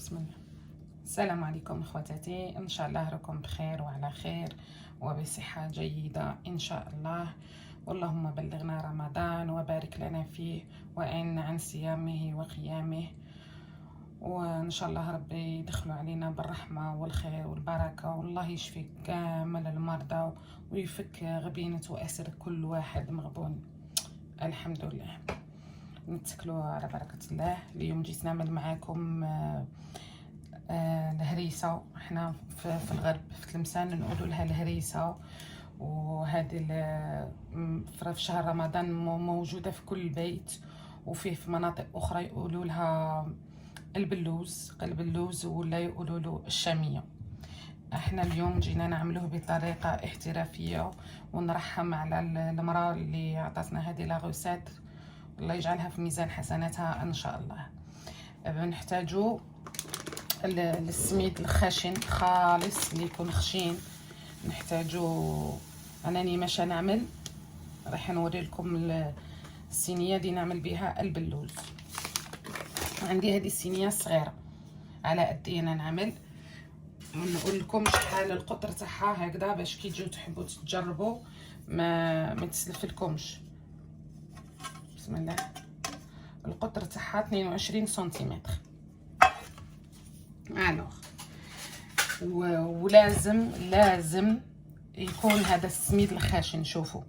بسم الله. السلام عليكم اخواتاتي، ان شاء الله راكم بخير وعلى خير وبصحة جيدة ان شاء الله. اللهم بلغنا رمضان وبارك لنا فيه وأعنا عن صيامه وقيامه، وان شاء الله ربي يدخلوا علينا بالرحمة والخير والبركة، والله يشفي كامل المرضى ويفك غبينة وأسر كل واحد مغبون. الحمد لله، نتكلوا على بركة الله. اليوم جيت نعمل معاكم الهريسة. احنا في الغرب في تلمسان نقولوا لها الهريسة، وهذه في شهر رمضان موجودة في كل بيت، وفيه في مناطق أخرى يقولوا لها قلب اللوز ولا يقولوا له الشامية. احنا اليوم جينا نعملوه بطريقة احترافية ونرحم على المرأة اللي عطاتنا هذه لاغوسات، الله يجعلها في ميزان حسناتها ان شاء الله. بنحتاجو السميد الخشن خالص اللي يكون خشين. نحتاجو انني ماشي نعمل، راح نوري لكم الصينيه اللي نعمل بها قلب اللوز. عندي هذه الصينيه صغيره على قد انا نعمل، نقول لكم شحال القطر تاعها هكذا باش كي تجيو تحبوا تجربوا ما تسلفلكمش. بسم الله. القطر تاعها 22 سنتيمتر. الوغ ولازم يكون هذا السميد الخشن. شوفوا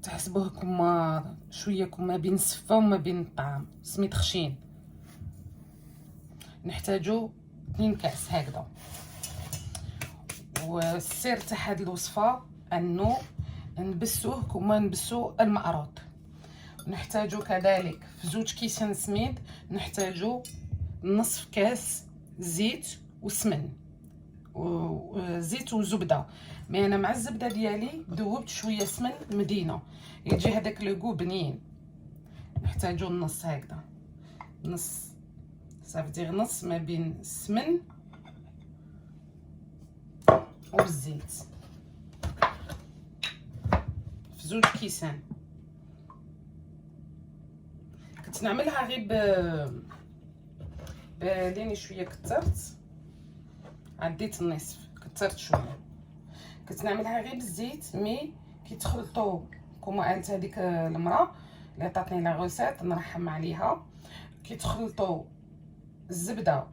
تحسبوه كما شويه كما بين السفه وما بين الطعام، سميد خشين. نحتاجو 2 كاس هكذا. والسر تاع هذه الوصفه انه نبسوه كما نبسو المقروط. نحتاجو كذلك في 2 كيسان سميد نحتاجو نصف كاس زيت وسمن وزيت وزبده. مي انا مع الزبده ديالي ذوبت شويه سمن مدينه يجي هذاك لو بنين. نحتاجو النص هكذا، نص صافي نص ما بين السمن والزيت في 2 كيسان. كنت نعملها غير لاني شويه كثرت، عديت النصف كثرت شويه. كنت نعملها غير بالزيت، مي كي تخلطوا كما قالت هذيك المراه اللي عطاتني لا غوسيت نرحم عليها، كي تخلطوا الزبده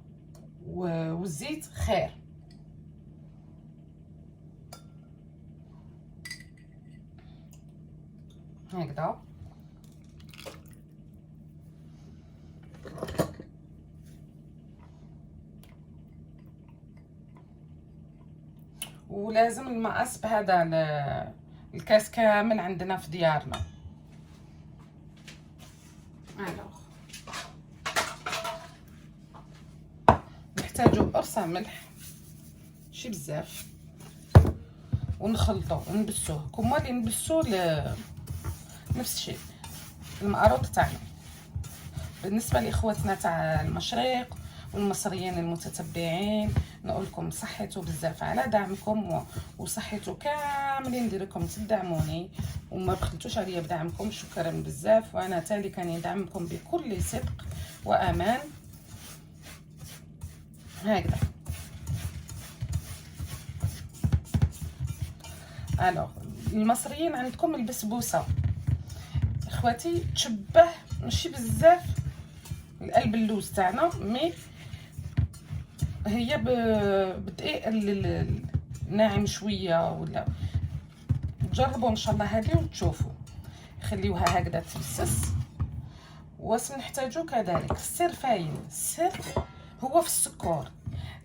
والزيت خير. هكذا ولازم المقاس بهذا الكاس كامل عندنا في ديارنا. نحتاجو قرصه ملح شي بزاف، ونخلطو ونبسوه كما اللي نبسو نفس الشيء المقروط تاعنا. بالنسبه لاخواتنا تاع المشرق والمصريين المتتبعين نقول لكم صحيتوا بزاف على دعمكم، وصحيتوا كاملين ديركم تدعموني وما بخلتوش عليا بدعمكم. شكرا بزاف، وانا تالي كان ندعمكم بكل صدق وامان. هكذا الوغ المصريين عندكم البسبوسه اخواتي تشبه ماشي بزاف القلب اللوز تاعنا، مي هي بدقيق ناعم شويه. ولا جربوا ان شاء الله هذه وتشوفوا. خليوها هكذا تبسس. واش نحتاجو كذلك السر فاين، السر هو في السكر.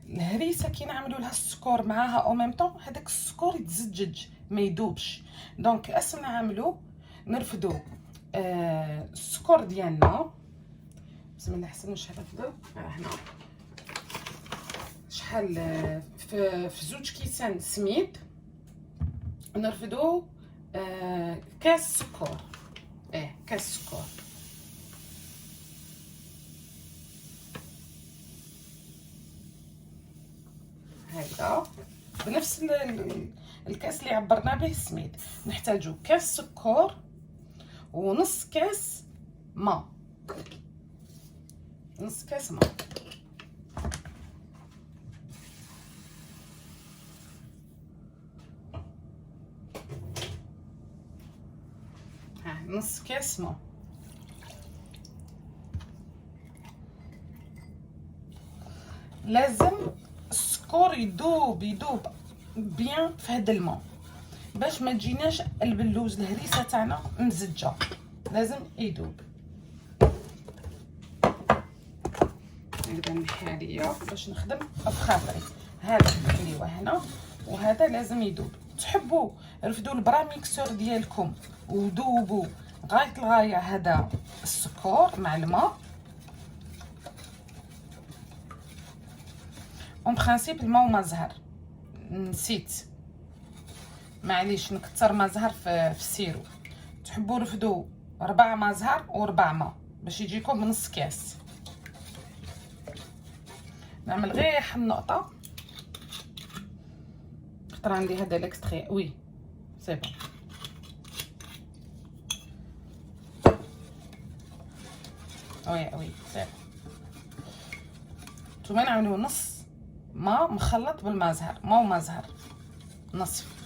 الهريسه كي نعملوا لها السكر معاها او ميم طون هذاك السكر يتزجج ما يذوبش. دونك اش نعملوا نرفدوا السكر ديالنا. بسم الله. حسن واش نرفدوا هنا شحال في 2 كيسان سميد نرفدوا كاس سكر. كاس سكر هكذا بنفس الكاس اللي عبرنا به السميد. نحتاجو كاس سكر ونص كاس ماء، نص كاس ماء. نص كاس ماء. لازم السكر يذوب بيان في هذا الماء باش ما تجيناش البلوز الهريسه تاعنا مزجه، لازم يذوب. نبدا نحي عليا باش نخدم بخاطري. هذا نخليوه هنا وهذا لازم يذوب. تحبوا رفدوا البرا ميكسور ديالكم وذوبوا غايه الغايه هذا السكر مع الماء. اون برانسيب الماء وما زهر، نسيت معليش نكثر ما زهر في السيرو. تحبوا رفدوا 4 ما زهر و4 ماء باش يجيكم نص كاس. نعمل غير واحد النقطه خاطر عندي هذا الاكستري. وي سي بون. وي سي نتوما نعملوا نص ماء مخلط بالماء زهر، ماء وما زهر نصف.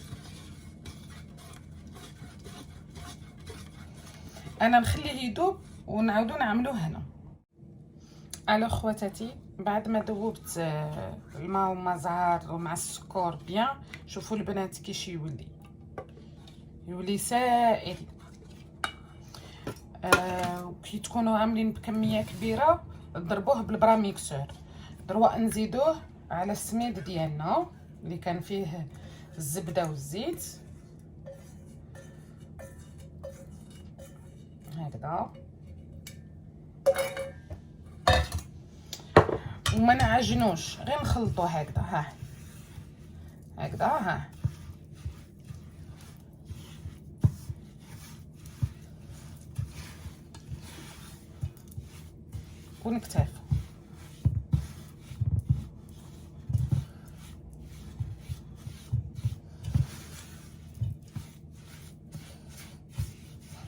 انا نخليه يذوب ونعاودو نعملوه هنا. الو خواتاتي، بعد ما ذوبت الماء وما زهر ومع السكر بيان، شوفوا البنات كيش يولي سائل. كي تكونوا عاملين بكميه كبيره ضربوه بالبرا ميكسور. دروا نزيدوه على السميد ديالنا اللي كان فيه الزبده والزيت هكذا، وما نعجنوش، غير نخلطوه هكذا. هكذا ونكتفوا.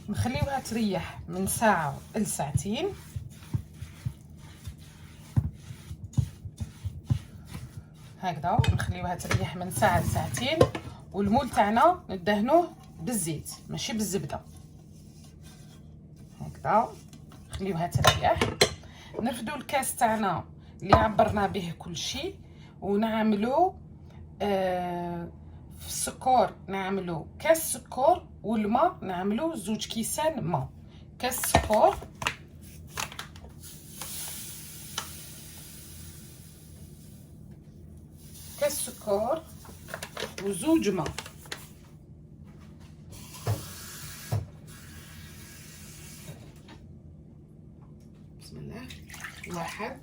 نخليوها تريح من ساعة لساعتين. هكذا نخليوها تريح من ساعة لساعتين. والمول تاعنا ندهنوه بالزيت ماشي بالزبدة. هكذا نخليوها تريح. نرفدو الكاس تاعنا اللي عبرنا به كل شيء ونعملو في السكر نعملو كاس سكر، والماء نعملو 2 كيسان ماء. كاس سكر و2 ماء. بسم الله. 1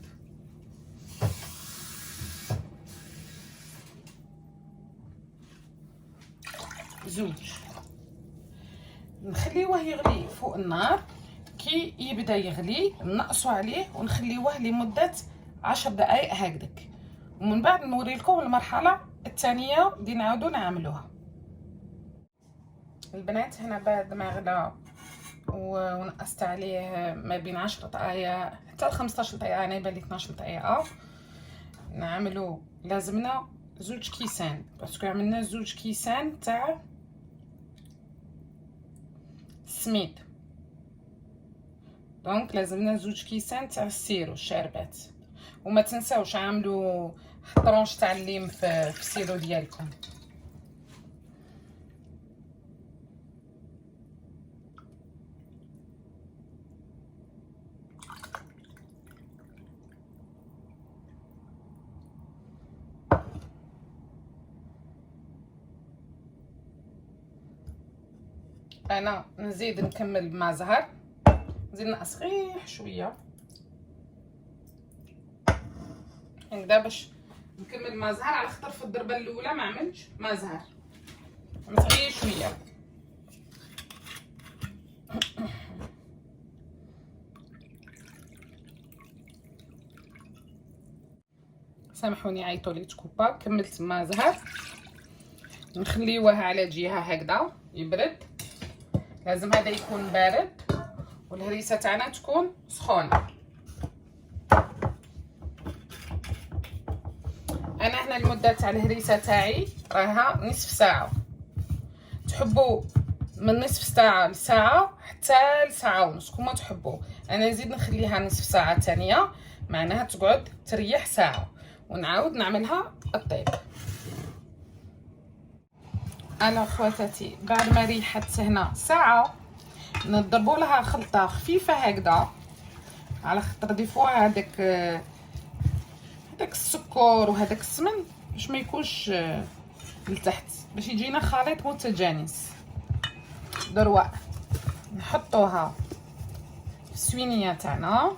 2. نخليوه يغلي فوق النار. كي يبدا يغلي نقصوا عليه ونخليوه لمده 10 دقائق هكذاك، ومن بعد نوري لكم المرحله الثانيه اللي نعاودو نعملوها. البنات هنا بعد ما غلا ونقصت عليه ما بين 10 دقائق حتى 15 دقيقه، انا يبان لي 12 دقيقه. نعملو لازمنا 2 كيسان باسكو عملنا 2 كيسان تاع السميد، دونك لازمنا 2 كيسان تاع السيرو الشاربات. وما تنساوش عاملوا طرونش تاع الليم في السيرو ديالكم. انا نزيد نكمل مع زهر، نزيد نقص غير شويه هكذا باش نكمل مع زهر، على خاطر في الضربه الاولى ما عملتش مع زهر، عملت غير شويه. سامحوني عيطوا لي تكوبا. كملت مع زهر. نخليوه على جهه هكذا يبرد. لازم هذا يكون بارد والهريسه تاعنا تكون سخونه. انا هنا المده تاع الهريسه تاعي راها نصف ساعه. تحبوا من نصف ساعه لساعه حتى لساعه ونص كما تحبوا. انا نزيد نخليها نصف ساعه ثانيه، معناها تقعد تريح ساعه، ونعاود نعملها الطيب. انا خواتاتي بعد ما ريحت هنا ساعه نضربوا لها خلطه خفيفه هكذا، على خاطر دي فوا هذاك السكر وهذاك السمن باش ما يكونش لتحت، باش يجينا خليط متجانس. دروا نحطوها في السوينيه تاعنا،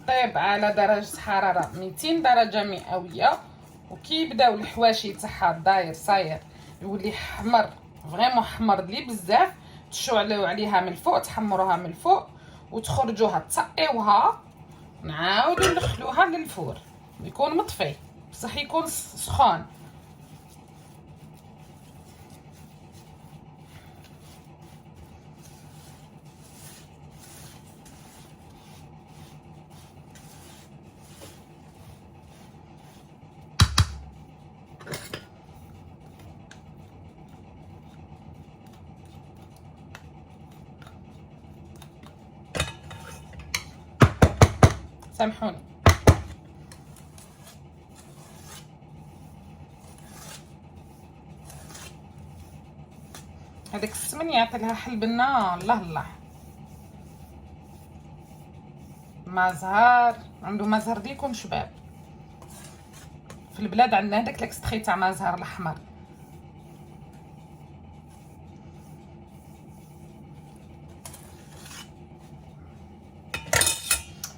طيب على درجة حرارة 200 درجة مئوية. وكي يبداو الحواشي تاعها داير صاير يولي حمر فريمون حمر لي بزاف، تشعلوا عليها من الفوق، تحمروها من الفوق وتخرجوها تصقيوها، نعاودو ندخلوها للفور يكون مطفي بصح يكون سخون. سامحوني. هذاك السمن يعطي لها حلبنا الله الله. مازهار عنده مازهر ديكم شباب، في البلاد عندنا هذاك الاكستري تاع مازهر الاحمر.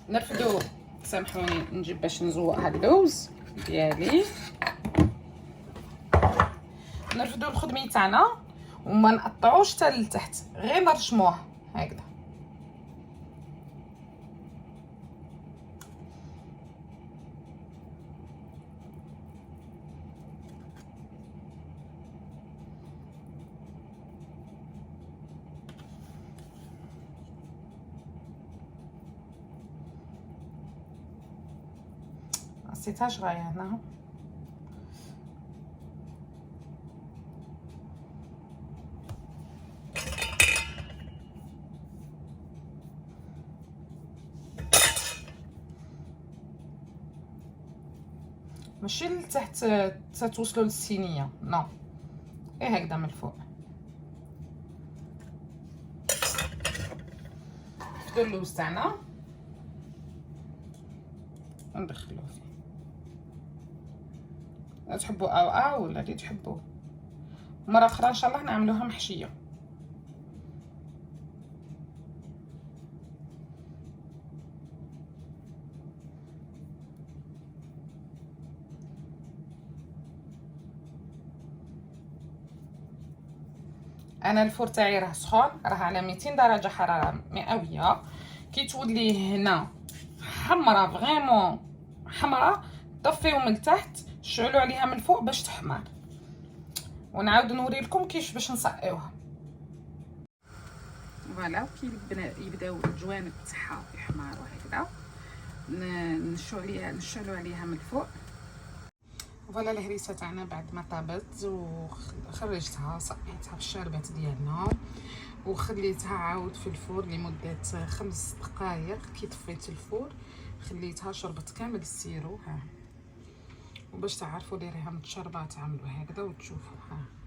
نرفدو، سامحوني نجيب باش نزوق هاد اللوز ديالي. نرفدو الخدمي تاعنا وما نقطعوش حتى لتحت، غير نرشموه هكذا. نسيتهاش غايه هنا. ماشي لتحت تتوصلوا للصينيه، نو غير هكذا من الفوق. ناخذ اللوز تاعنا وندخلوه فيه. لا تحبوا او ولا اللي تحبوا. مره اخرى ان شاء الله نعملوها محشيه. انا الفور تاعي راه سخون، راه على 200 درجه حراره مئويه. كي تولي هنا حمراء فريمون حمراء، طفيو من التحت شعلوا عليها من الفوق باش تحمر، ونعاود نوري لكم كيفاش باش نسقيوها. فوالا كي يبداو الجوانب تاعها يحمروا هكذا نشعلوا عليها من الفوق. فوالا الهريسه تاعنا بعد ما طابت وخرجتها صقيتها بالشربات ديالنا وخليتها عاود في الفور لمده 5 دقائق. كي طفيت الفور خليتها شربت كامل السيرو ها، وباش تعرفوا لي راها متشربه تعملوا هكذا وتشوفوا ها.